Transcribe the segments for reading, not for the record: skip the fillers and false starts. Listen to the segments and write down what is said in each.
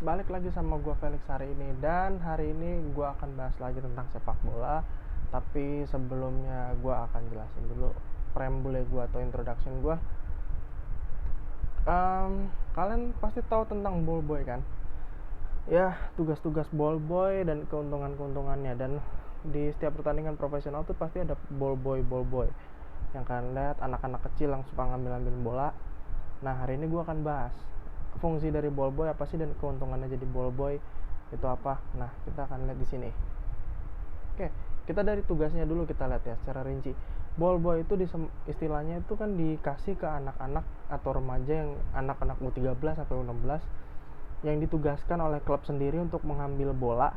balik lagi sama gue Felix hari ini. Dan hari ini gue akan bahas lagi tentang sepak bola. Tapi sebelumnya gue akan jelasin dulu preambule gue atau introduction gue. Kalian pasti tahu tentang ball boy kan? Ya, tugas-tugas ball boy dan keuntungan-keuntungannya. Dan di setiap pertandingan profesional tuh pasti ada ball boy yang kalian lihat anak-anak kecil yang suka ngambil bola. Nah, hari ini gue akan bahas fungsi dari ball boy apa sih dan keuntungannya jadi ball boy itu apa. Nah, kita akan lihat di sini. Oke, kita dari tugasnya dulu kita lihat ya secara rinci. Ball boy itu istilahnya itu kan dikasih ke anak-anak atau remaja yang anak-anak U13 sampai U16 yang ditugaskan oleh klub sendiri untuk mengambil bola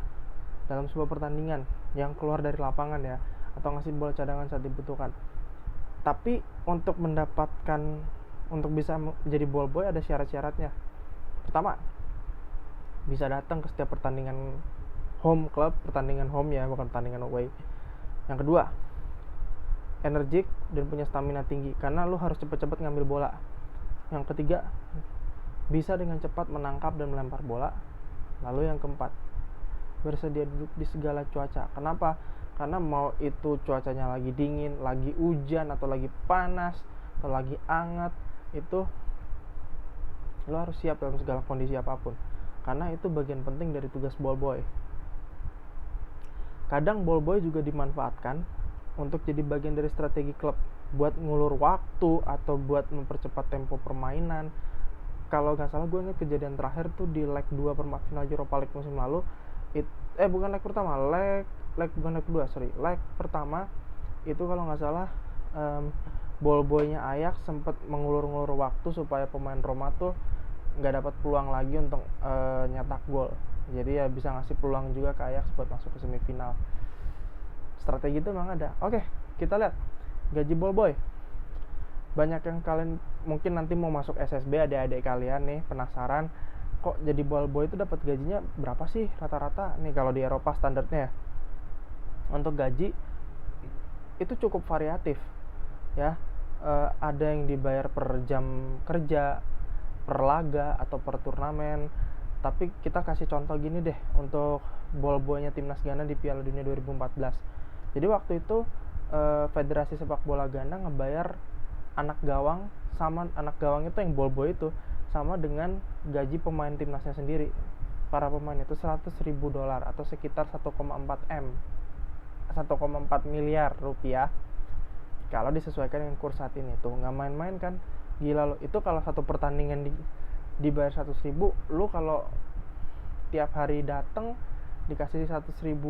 dalam sebuah pertandingan yang keluar dari lapangan ya, atau ngasih bola cadangan saat dibutuhkan. Tapi untuk bisa menjadi ball boy ada syarat-syaratnya. Pertama, bisa datang ke setiap pertandingan home club, pertandingan home ya, bukan pertandingan away. Yang kedua, energik dan punya stamina tinggi karena lu harus cepat-cepat ngambil bola. Yang ketiga, bisa dengan cepat menangkap dan melempar bola. Lalu yang keempat, bersedia duduk di segala cuaca. Kenapa? Karena mau itu cuacanya lagi dingin, lagi hujan, atau lagi panas, atau lagi hangat, itu lo harus siap dalam segala kondisi apapun, karena itu bagian penting dari tugas ball boy. Kadang ball boy juga dimanfaatkan untuk jadi bagian dari strategi klub buat ngulur waktu atau buat mempercepat tempo permainan. Kalau nggak salah gue ingat kejadian terakhir tuh di leg 2 perempat final Europa League musim lalu. Bukan leg pertama, leg pertama itu kalau nggak salah ball boynya Ajax sempat mengulur-ngulur waktu supaya pemain Roma tuh nggak dapat peluang lagi untuk nyetak gol. Jadi ya bisa ngasih peluang juga ke Ajax buat masuk ke semifinal. Strategi itu memang ada. Oke, kita lihat gaji ball boy. Banyak yang kalian mungkin nanti mau masuk SSB, adik-adik kalian nih penasaran kok jadi ball boy itu dapat gajinya berapa sih rata-rata nih kalau di Eropa standarnya ya. Untuk gaji itu cukup variatif ya. Ada yang dibayar per jam kerja, per laga, atau per turnamen. Tapi kita kasih contoh gini deh untuk ball boynya timnas Ghana di Piala Dunia 2014. Jadi waktu itu Federasi Sepak Bola Ghana ngebayar anak gawang itu yang ball boy itu sama dengan gaji pemain timnasnya sendiri. Para pemain itu $100,000 atau sekitar 1,4 miliar rupiah kalau disesuaikan dengan kurs saat ini. Tuh nggak main-main kan, gila lo. Itu kalau satu pertandingan dibayar 100.000, lu kalau tiap hari dateng dikasih $100,000,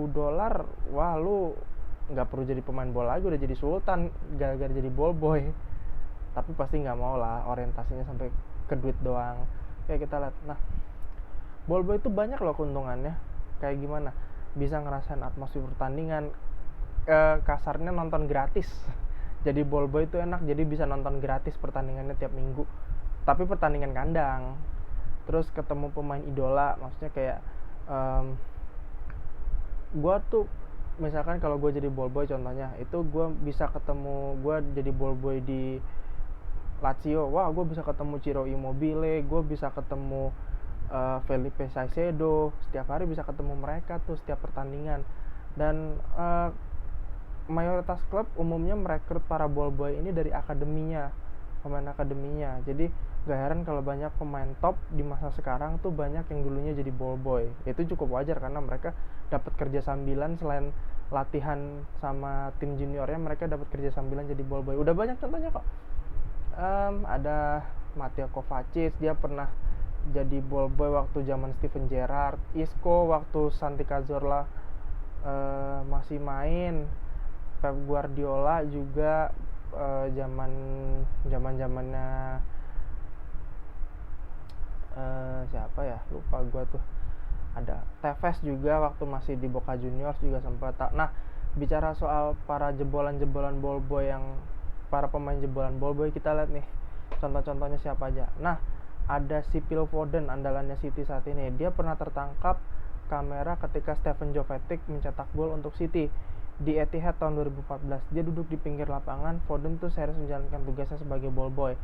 wah lu nggak perlu jadi pemain bola lagi, udah jadi sultan gara-gara jadi ball boy. Tapi pasti nggak mau lah orientasinya sampai ke duit doang. Kayak kita lihat, nah ball boy itu banyak loh keuntungannya. Kayak gimana? Bisa ngerasain atmosfer pertandingan, kasarnya nonton gratis. Jadi ball boy itu enak, jadi bisa nonton gratis pertandingannya tiap minggu. Tapi pertandingan kandang. Terus ketemu pemain idola, maksudnya kayak gue tuh misalkan kalau gue jadi ball boy contohnya, itu gue bisa ketemu, gue jadi ball boy di Lazio, wah gue bisa ketemu Ciro Immobile, gue bisa ketemu Felipe Caicedo, setiap hari bisa ketemu mereka tuh setiap pertandingan. Dan mayoritas klub umumnya merekrut para ball boy ini dari akademinya, pemain akademinya. Jadi gak heran kalau banyak pemain top di masa sekarang tuh banyak yang dulunya jadi ball boy. Itu cukup wajar karena mereka dapat kerja sambilan selain latihan sama tim juniornya, mereka dapat kerja sambilan jadi ball boy. Udah banyak contohnya kok. Ada Mateo Kovacic, dia pernah jadi ball boy waktu zaman Steven Gerrard. Isco waktu Santi Cazorla masih main. Pep Guardiola juga zamannya siapa ya, lupa gue tuh. Ada Tevez juga waktu masih di Boca Juniors juga sempat. Nah, bicara soal para pemain jebolan ball boy, kita lihat nih contoh-contohnya siapa aja. Nah, ada si Phil Foden, andalannya City saat ini. Dia pernah tertangkap kamera ketika Stefan Jovetic mencetak gol untuk City di Etihad tahun 2014. Dia duduk di pinggir lapangan. Foden tuh serius menjalankan tugasnya sebagai ball boy.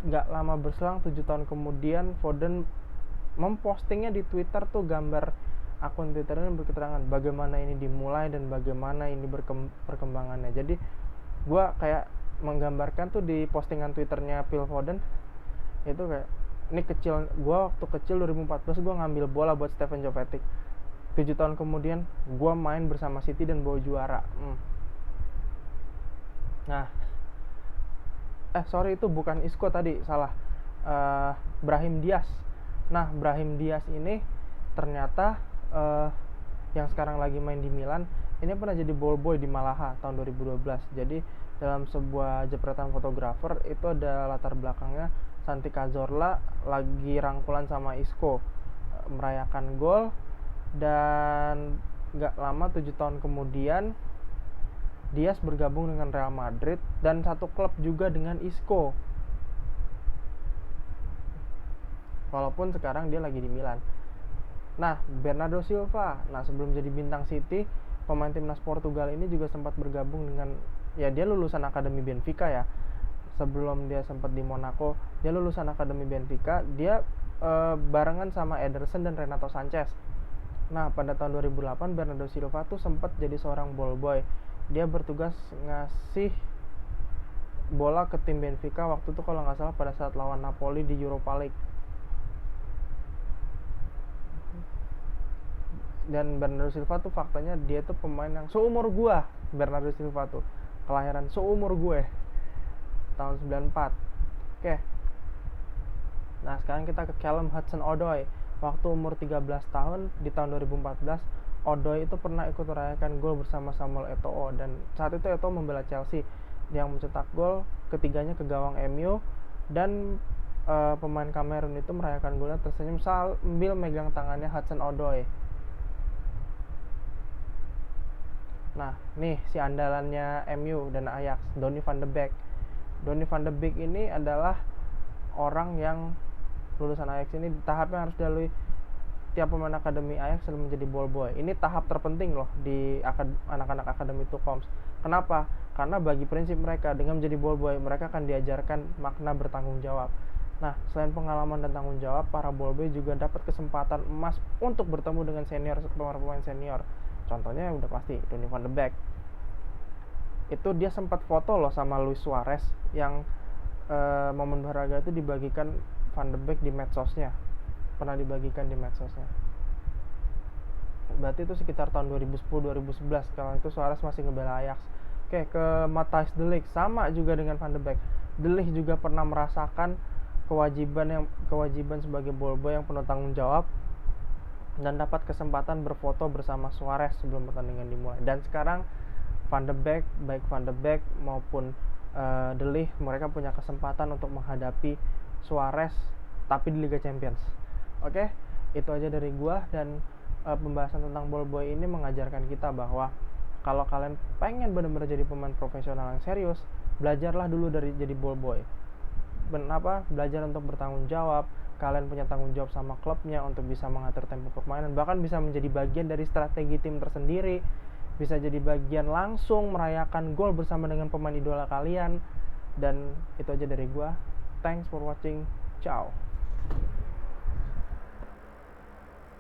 Gak lama berselang, 7 tahun kemudian Foden mempostingnya di Twitter tuh, gambar akun Twitternya berketerangan bagaimana ini dimulai dan bagaimana ini perkembangannya. Jadi gue kayak menggambarkan tuh di postingan Twitternya Phil Foden itu kayak, ini kecil, gue waktu kecil 2014 gue ngambil bola buat Stefan Jovetic, 7 tahun kemudian gue main bersama City dan bawa juara. Nah, sorry, itu bukan Isco tadi, salah. Brahim Diaz. Nah, Brahim Diaz ini ternyata yang sekarang lagi main di Milan, ini pernah jadi ball boy di Malaha tahun 2012. Jadi dalam sebuah jepretan fotografer itu ada latar belakangnya Santi Cazorla lagi rangkulan sama Isco, merayakan gol. Dan gak lama 7 tahun kemudian Diaz bergabung dengan Real Madrid dan satu klub juga dengan Isco, walaupun sekarang dia lagi di Milan. Nah, Bernardo Silva, sebelum jadi bintang City, pemain timnas Portugal ini juga sempat bergabung dengan, ya dia lulusan Akademi Benfica ya. Sebelum dia sempat di Monaco, dia lulusan Akademi Benfica. Dia barengan sama Ederson dan Renato Sanchez. Nah, pada tahun 2008 Bernardo Silva tuh sempat jadi seorang ball boy. Dia bertugas ngasih bola ke tim Benfica waktu itu kalau nggak salah pada saat lawan Napoli di Europa League. Dan Bernardo Silva tuh faktanya dia tuh pemain yang seumur gue. Bernardo Silva tuh kelahiran seumur gue, tahun 94. Oke. Nah, sekarang kita ke Callum Hudson-Odoi. Waktu umur 13 tahun di tahun 2014, Odoi itu pernah ikut merayakan gol bersama Samuel Eto'o, dan saat itu Eto'o membela Chelsea. Dia mencetak gol ketiganya ke gawang MU, dan pemain Kamerun itu merayakan golnya tersenyum sambil megang tangannya Hudson-Odoi. Nah, nih si andalannya MU dan Ajax, Donny van de Beek. Donny van de Beek ini adalah orang yang lulusan Ajax ini tahapnya harus dilalui tiap pemain akademi Ajax sebelum menjadi ball boy. Ini tahap terpenting loh di anak-anak akademi Tuchoms. Kenapa? Karena bagi prinsip mereka, dengan menjadi ball boy, mereka akan diajarkan makna bertanggung jawab. Nah, selain pengalaman dan tanggung jawab, para ball boy juga dapat kesempatan emas untuk bertemu dengan pemain senior. Contohnya udah pasti Donny van de Beek. Itu dia sempat foto loh sama Luis Suarez, yang momen berharga itu dibagikan Van de Beek di medsosnya. Pernah dibagikan di medsosnya. Berarti itu sekitar tahun 2010-2011, kalau itu Suarez masih ngebela Ajax. Oke, ke Matthijs de Ligt, sama juga dengan Van de Beek. De Ligt juga pernah merasakan kewajiban sebagai ball boy yang penuh tanggung jawab, dan dapat kesempatan berfoto bersama Suarez sebelum pertandingan dimulai. Dan sekarang Van de Beek, baik Van de Beek maupun De Ligt, mereka punya kesempatan untuk menghadapi Suarez tapi di Liga Champions. Oke, itu aja dari gua, dan pembahasan tentang ball boy ini mengajarkan kita bahwa kalau kalian pengen benar-benar jadi pemain profesional yang serius, belajarlah dulu dari jadi ball boy. Belajar untuk bertanggung jawab. Kalian punya tanggung jawab sama klubnya untuk bisa mengatur tempo permainan, bahkan bisa menjadi bagian dari strategi tim tersendiri, bisa jadi bagian langsung merayakan gol bersama dengan pemain idola kalian. Dan itu aja dari gua. Thanks for watching. Ciao.